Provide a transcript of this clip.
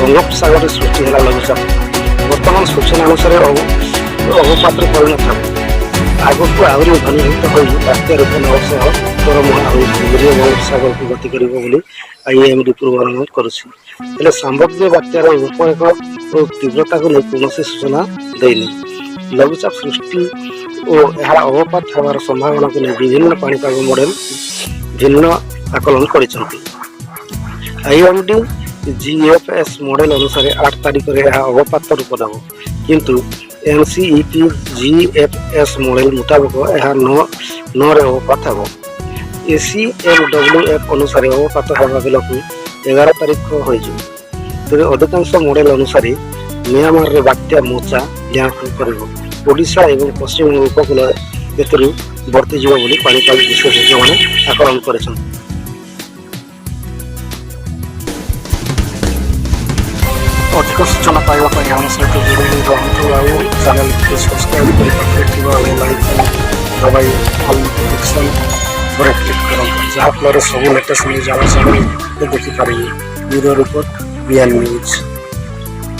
ବଙ୍ଗୋପସାଗରରେ ସୃଷ୍ଟି ହେଲା ଲଘୁଚାପ। ବର୍ତ୍ତମାନ ସୂଚନା ଅନୁସାରେ ଅବପାତରେ ପରିଣତ ହେବ। ଆଗକୁ ଆହୁରି ଘନୀଭୂତ ହୋଇ ବାତ୍ୟା ରୂପ ନେବା ସହ ଉତ୍ତର ମହାସାଗରୀୟ ବଙ୍ଗୋପସାଗରକୁ ଗତି କରିବ ବୋଲି IMD ପୂର୍ବାନୁମାନ କରୁଛି। ହେଲେ ସମ୍ଭାବ୍ୟ ବାତ୍ୟାର ରୂପରେଖ ଓ ତୀବ୍ରତାକୁ ନେଇ କୌଣସି ସୂଚନା ଦେଇନି। ଲଘୁଚାପ ସୃଷ୍ଟି ଓ ଏହା ଅବପାତ ହେବାର ସମ୍ଭାବନାକୁ ନେଇ ବିଭିନ୍ନ ପାଣିପାଗ ମଡେଲ ଭିନ୍ନ ଆକଳନ କରିଛନ୍ତି। IMD GFS ମଡେଲ ଅନୁସାରେ 8 ତାରିଖରେ ଏହା ଅବପାତ ରୂପ ନେବ, କିନ୍ତୁ NCEP GFS ମଡେଲ ମୁତାବକ ଏହା 9ରେ ଅବପାତ ହେବ। ACMWF ଅନୁସାରେ ଅବପାତ ହେବା ବେଳକୁ 11 ତାରିଖ ହୋଇଯିବ। ତେବେ ଅଧିକାଂଶ ମଡେଲ ଅନୁସାରେ ମିଆଁମାରରେ ବାତ୍ୟା ମୋଚା ଲ୍ୟାଣ୍ଡଫଲ୍ କରିବ। ଓଡ଼ିଶା ଏବଂ ପଶ୍ଚିମବଙ୍ଗ ଉପକୂଳ ଏଥିରୁ ବର୍ତ୍ତିଯିବ ବୋଲି ପାଣିପାଗ ବିଶେଷଜ୍ଞମାନେ ଆକଳନ କରିଛନ୍ତି। ଅଧିକ ସୂଚନା ପାଇବା ପାଇଁ ଆମ ସହିତ ଯୋଡ଼ି ରହନ୍ତୁ ଆଉ ଚ୍ୟାନେଲକୁ ସବସ୍କ୍ରାଇବ୍ କରି ପାଖରେ ଥିବା ଲାଇକ୍ ଦବାଇ ଅଲ୍ ନୋଟିଫିକେସନ୍ ଉପରେ କ୍ଲିକ୍ କରନ୍ତୁ, ଯାହାଫଳରେ ସବୁ ଲେଟେଷ୍ଟ ନ୍ୟୁଜ୍ ଆମ ଚ୍ୟାନେଲରେ ଦେଖିପାରିବେ। Bureau report BN news.